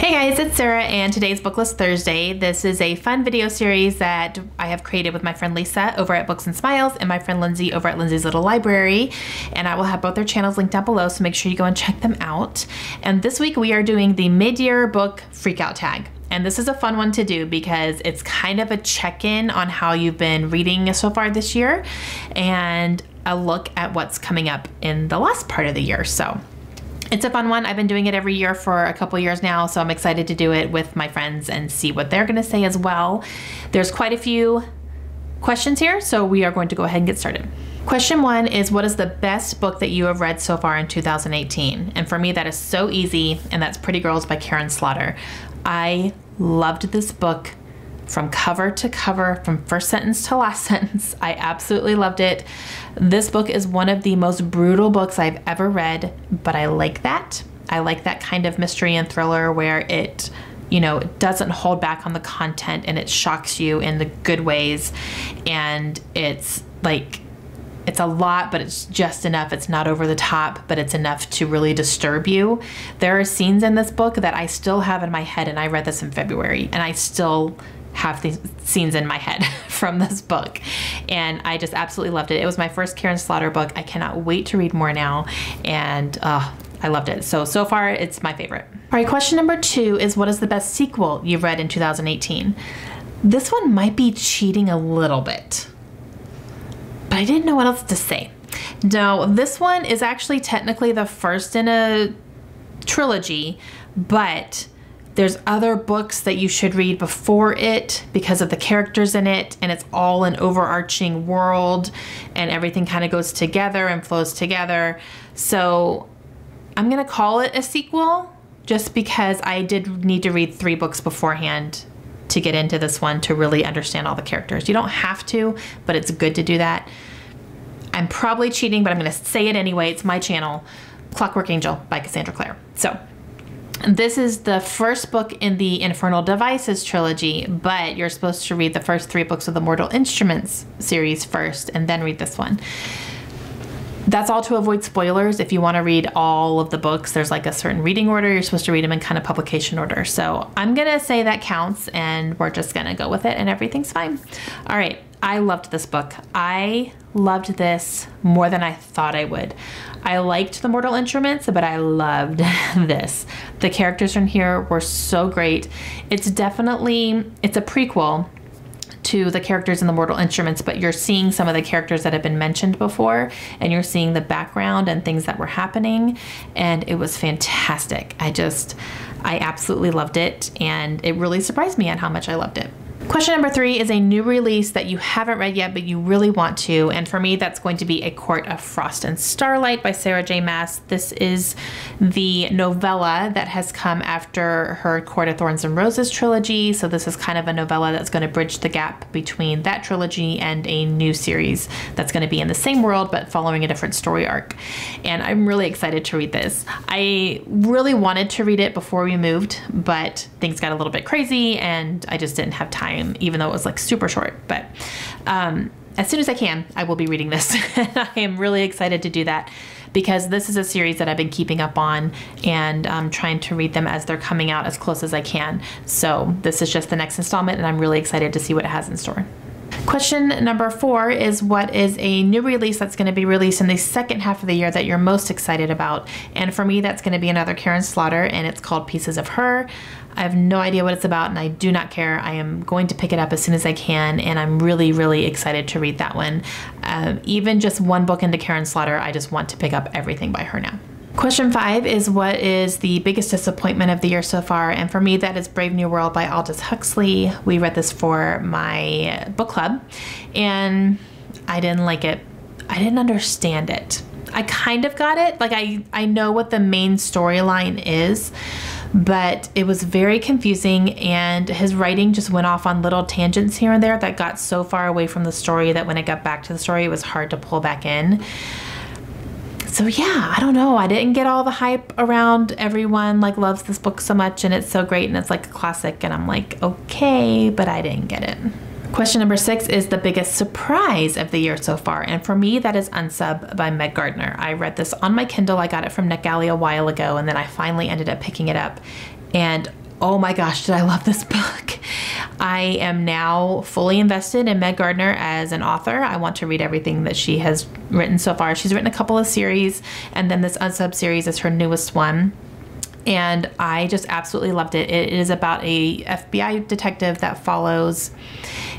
Hey guys, it's Sarah and today's Booklist Thursday. This is a fun video series that I have created with my friend Lisa over at Books and Smiles and my friend Lindsay over at Lindsay's Little Library. And I will have both their channels linked down below, so make sure you go and check them out. And this week we are doing the mid-year book freakout tag. And this is a fun one to do because it's kind of a check-in on how you've been reading so far this year and a look at what's coming up in the last part of the year. So it's a fun one. I've been doing it every year for a couple years now, so I'm excited to do it with my friends and see what they're going to say as well. There's quite a few questions here, so we are going to go ahead and get started. Question 1 is, what is the best book that you have read so far in 2018? And for me, that is so easy, and that's Pretty Girls by Karen Slaughter. I loved this book from cover to cover, from first sentence to last sentence. I absolutely loved it. This book is one of the most brutal books I've ever read, but I like that. I like that kind of mystery and thriller where it, it doesn't hold back on the content and it shocks you in the good ways. And it's like, it's a lot, but it's just enough. It's not over the top, but it's enough to really disturb you. There are scenes in this book that I still have in my head, and I read this in February, and I still have these scenes in my head from this book. And I just absolutely loved it. It was my first Karen Slaughter book. I cannot wait to read more now. And I loved it. So far it's my favorite. All right, question number 2 is, what is the best sequel you've read in 2018? This one might be cheating a little bit, but I didn't know what else to say. No, this one is actually technically the first in a trilogy, but there's other books that you should read before it because of the characters in it, and it's all an overarching world and everything kind of goes together and flows together. So I'm gonna call it a sequel just because I did need to read 3 books beforehand to get into this one to really understand all the characters. You don't have to, but it's good to do that. I'm probably cheating, but I'm gonna say it anyway. It's my channel, Clockwork Angel by Cassandra Clare. So this is the first book in the Infernal Devices trilogy, but you're supposed to read the first 3 books of the Mortal Instruments series first and then read this one. That's all to avoid spoilers. If you want to read all of the books, there's like a certain reading order. You're supposed to read them in kind of publication order. So I'm going to say that counts, and we're just going to go with it and everything's fine. All right. I loved this book. I loved this more than I thought I would. I liked the Mortal Instruments, but I loved this. The characters in here were so great. It's a prequel to the characters in the Mortal Instruments, but you're seeing some of the characters that have been mentioned before, and you're seeing the background and things that were happening, and it was fantastic. I absolutely loved it, and it really surprised me at how much I loved it. Question number 3 is a new release that you haven't read yet, but you really want to. And for me, that's going to be A Court of Frost and Starlight by Sarah J. Maas. This is the novella that has come after her Court of Thorns and Roses trilogy. So this is kind of a novella that's going to bridge the gap between that trilogy and a new series that's going to be in the same world, but following a different story arc. And I'm really excited to read this. I really wanted to read it before we moved, but things got a little bit crazy and I just didn't have time, even though it was like super short. But as soon as I can, I will be reading this. I am really excited to do that because this is a series that I've been keeping up on, and I'm trying to read them as they're coming out as close as I can. So this is just the next installment, and I'm really excited to see what it has in store. Question number 4 is, what is a new release that's going to be released in the second half of the year that you're most excited about? And for me, that's going to be another Karen Slaughter, and it's called Pieces of Her. I have no idea what it's about, and I do not care. I am going to pick it up as soon as I can, and I'm really, really excited to read that one. Even just one book into Karen Slaughter, I just want to pick up everything by her now. Question 5 is, what is the biggest disappointment of the year so far? And for me, that is Brave New World by Aldous Huxley. We read this for my book club, and I didn't like it. I didn't understand it. I kind of got it. Like I know what the main storyline is, but it was very confusing, and his writing just went off on little tangents here and there that got so far away from the story that when it got back to the story, it was hard to pull back in. So yeah, I don't know. I didn't get all the hype around everyone like loves this book so much and it's so great and it's like a classic, and I'm like, okay, but I didn't get it. Question number 6 is the biggest surprise of the year so far. And for me, that is Unsub by Meg Gardner. I read this on my Kindle. I got it from NetGalley a while ago, and then I finally ended up picking it up. And oh my gosh, did I love this book. I am now fully invested in Meg Gardner as an author. I want to read everything that she has written so far. She's written a couple of series, and then this Unsub series is her newest one. And I just absolutely loved it. It is about a FBI detective that follows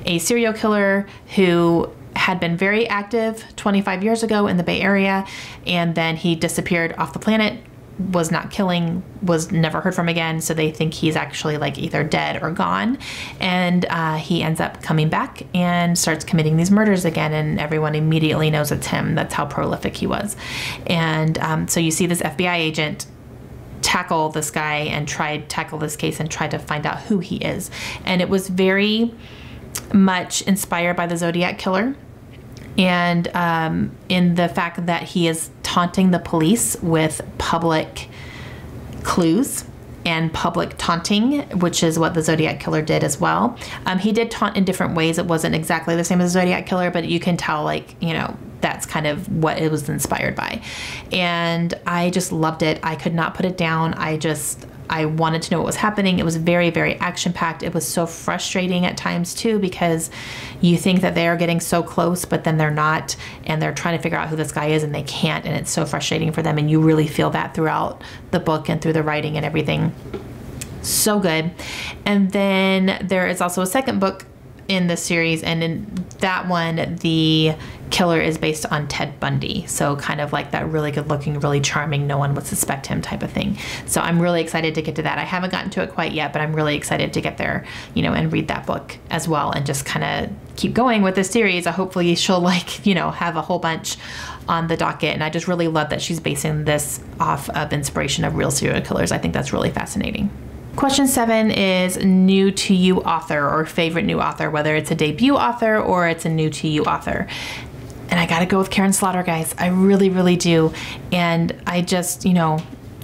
a serial killer who had been very active 25 years ago in the Bay Area, and then he disappeared off the planet, was not killing, was never heard from again. So they think he's actually like either dead or gone. And he ends up coming back and starts committing these murders again. And everyone immediately knows it's him. That's how prolific he was. And so you see this FBI agent tackle this guy and tackle this case and try to find out who he is. And it was very much inspired by the Zodiac Killer. And in the fact that he is taunting the police with public clues and public taunting, which is what the Zodiac Killer did as well. He did taunt in different ways. It wasn't exactly the same as the Zodiac Killer, but you can tell, like, you know, that's kind of what it was inspired by. And I just loved it. I could not put it down. I wanted to know what was happening. It was very, very action-packed. It was so frustrating at times too, because you think that they are getting so close, but then they're not, and they're trying to figure out who this guy is and they can't, and it's so frustrating for them. And you really feel that throughout the book and through the writing and everything. So good. And then there is also a second book in the series, and in that one, the killer is based on Ted Bundy. So kind of like that really good looking, really charming, no one would suspect him type of thing. So I'm really excited to get to that. I haven't gotten to it quite yet, but I'm really excited to get there, you know, and read that book as well, and just kind of keep going with this series. Hopefully she'll, like, you know, have a whole bunch on the docket. And I just really love that she's basing this off of inspiration of real serial killers. I think that's really fascinating. Question 7 is new to you author or favorite new author, whether it's a debut author or it's a new to you author. And I gotta go with Karen Slaughter, guys. I really, really do. And I just, you know,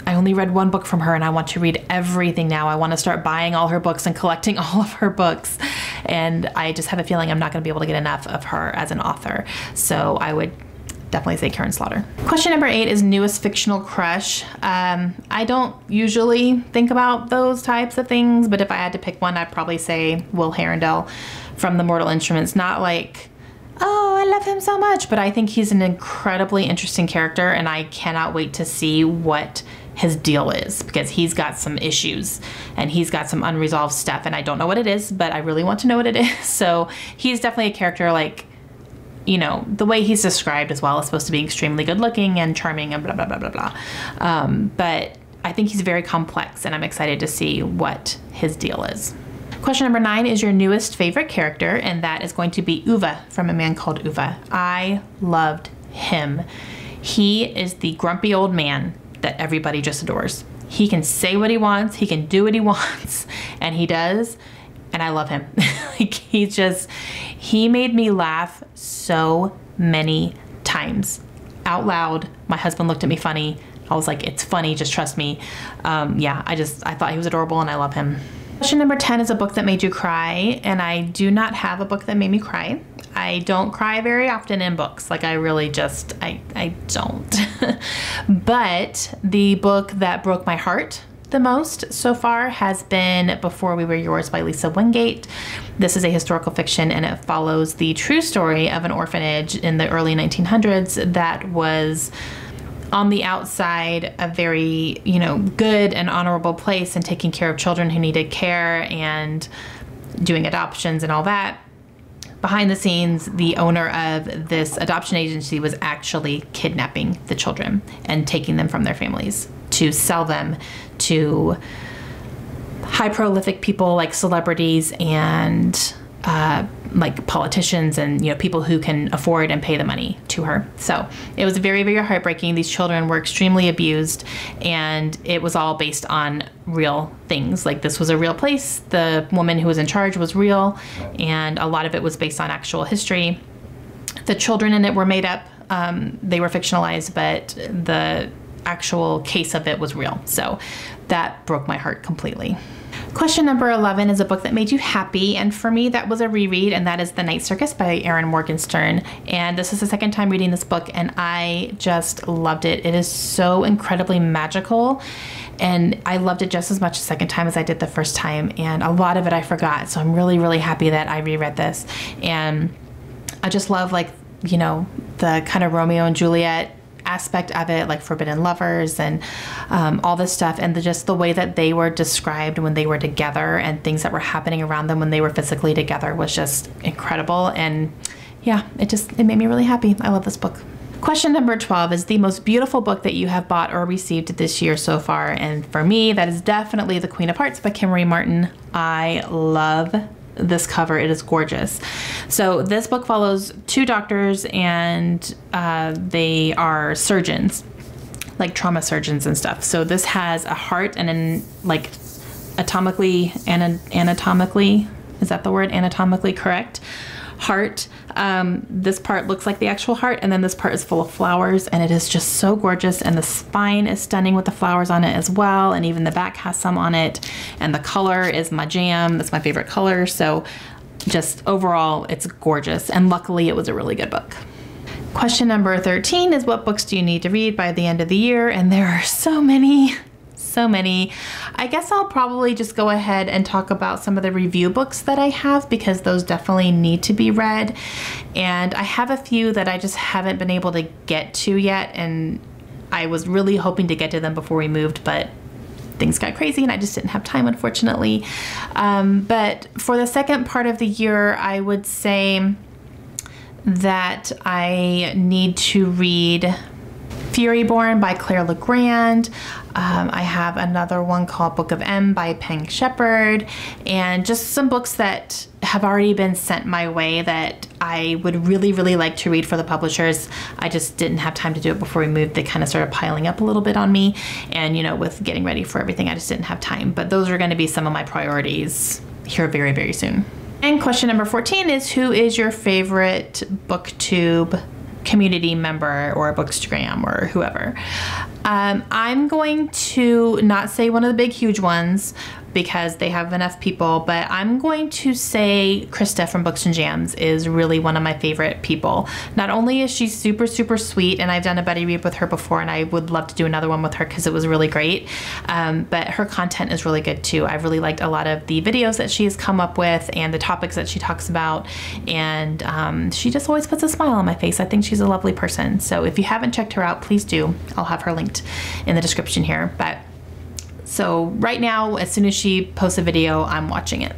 I only read one book from her, and I want to read everything now. I want to start buying all her books and collecting all of her books. And I just have a feeling I'm not gonna be able to get enough of her as an author. So I would definitely say Karen Slaughter. Question number 8 is newest fictional crush. I don't usually think about those types of things, but if I had to pick one, I'd probably say Will Herondale from The Mortal Instruments. Not like, oh, I love him so much, but I think he's an incredibly interesting character, and I cannot wait to see what his deal is, because he's got some issues and he's got some unresolved stuff, and I don't know what it is, but I really want to know what it is. So he's definitely a character, like, you know, the way he's described as well is supposed to be extremely good looking and charming and blah, blah, blah, blah, blah. But I think he's very complex, and I'm excited to see what his deal is. Question number 9 is your newest favorite character, and that is going to be Uwe from A Man Called Uwe. I loved him. He is the grumpy old man that everybody just adores. He can say what he wants, he can do what he wants, and he does. And I love him. Like, he made me laugh so many times out loud. My husband looked at me funny. I was like, it's funny, just trust me. Yeah, I thought he was adorable, and I love him. Question number 10 is a book that made you cry, and I do not have a book that made me cry. I don't cry very often in books. Like, I really just, I don't. But the book that broke my heart the most so far has been Before We Were Yours by Lisa Wingate. This is a historical fiction, and it follows the true story of an orphanage in the early 1900s that was on the outside a very, you know, good and honorable place, and taking care of children who needed care and doing adoptions and all that. Behind the scenes, the owner of this adoption agency was actually kidnapping the children and taking them from their families to sell them to high prolific people like celebrities and like politicians and, you know, people who can afford and pay the money to her. So it was very, very heartbreaking. These children were extremely abused, and it was all based on real things. Like, this was a real place. The woman who was in charge was real, and a lot of it was based on actual history. The children in it were made up. They were fictionalized, but the actual case of it was real. So that broke my heart completely. Question number 11 is a book that made you happy, and for me that was a reread, and that is The Night Circus by Erin Morgenstern. And this is the second time reading this book, and I just loved it. It is so incredibly magical, and I loved it just as much the second time as I did the first time, and a lot of it I forgot, so I'm really, really happy that I reread this. And I just love, like, you know, the kind of Romeo and Juliet aspect of it, like forbidden lovers and all this stuff, and just the way that they were described when they were together and things that were happening around them when they were physically together was just incredible. And yeah, it made me really happy. I love this book. Question number 12 is the most beautiful book that you have bought or received this year so far, and for me that is definitely The Queen of Hearts by Kimmery Martin. I love this cover. It is gorgeous. So this book follows two doctors, and they are surgeons, like trauma surgeons and stuff. So this has a heart and an, like, anatomically, is that the word? Anatomically correct heart. This part looks like the actual heart, and then this part is full of flowers, and it is just so gorgeous, and the spine is stunning with the flowers on it as well, and even the back has some on it, and the color is my jam. That's my favorite color. So just overall it's gorgeous, and luckily it was a really good book. Question number 13 is what books do you need to read by the end of the year? And there are so many. I guess I'll probably just go ahead and talk about some of the review books that I have, because those definitely need to be read. And I have a few that I just haven't been able to get to yet, and I was really hoping to get to them before we moved, but things got crazy and I just didn't have time, unfortunately. But for the second part of the year, I would say that I need to read Furyborn by Claire Legrand. I have another one called Book of M by Peng Shepherd, and just some books that have already been sent my way that I would really, really like to read for the publishers. I just didn't have time to do it before we moved. They kind of started piling up a little bit on me, and you know, with getting ready for everything, I just didn't have time. But those are going to be some of my priorities here very, very soon. And question number 14 is, who is your favorite BookTube community member or Bookstagram or whoever? I'm going to not say one of the big huge ones because they have enough people, but I'm going to say Krista from Books and Jams is really one of my favorite people. Not only is she super, super sweet, and I've done a buddy read with her before, and I would love to do another one with her because it was really great, but her content is really good too. I've really liked a lot of the videos that she has come up with and the topics that she talks about, and she just always puts a smile on my face. I think she's a lovely person. So if you haven't checked her out, please do. I'll have her linked in the description here. But so right now, as soon as she posts a video, I'm watching it.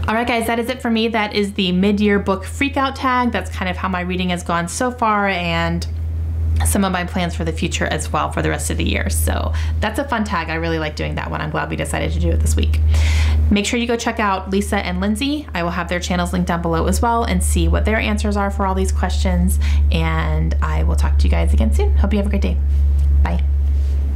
All right, guys, that is it for me. That is the mid-year book freakout tag. That's kind of how my reading has gone so far, and some of my plans for the future as well for the rest of the year. So that's a fun tag. I really like doing that one. I'm glad we decided to do it this week. Make sure you go check out Lisa and Lindsay. I will have their channels linked down below as well, and see what their answers are for all these questions. And I will talk to you guys again soon. Hope you have a great day. Bye.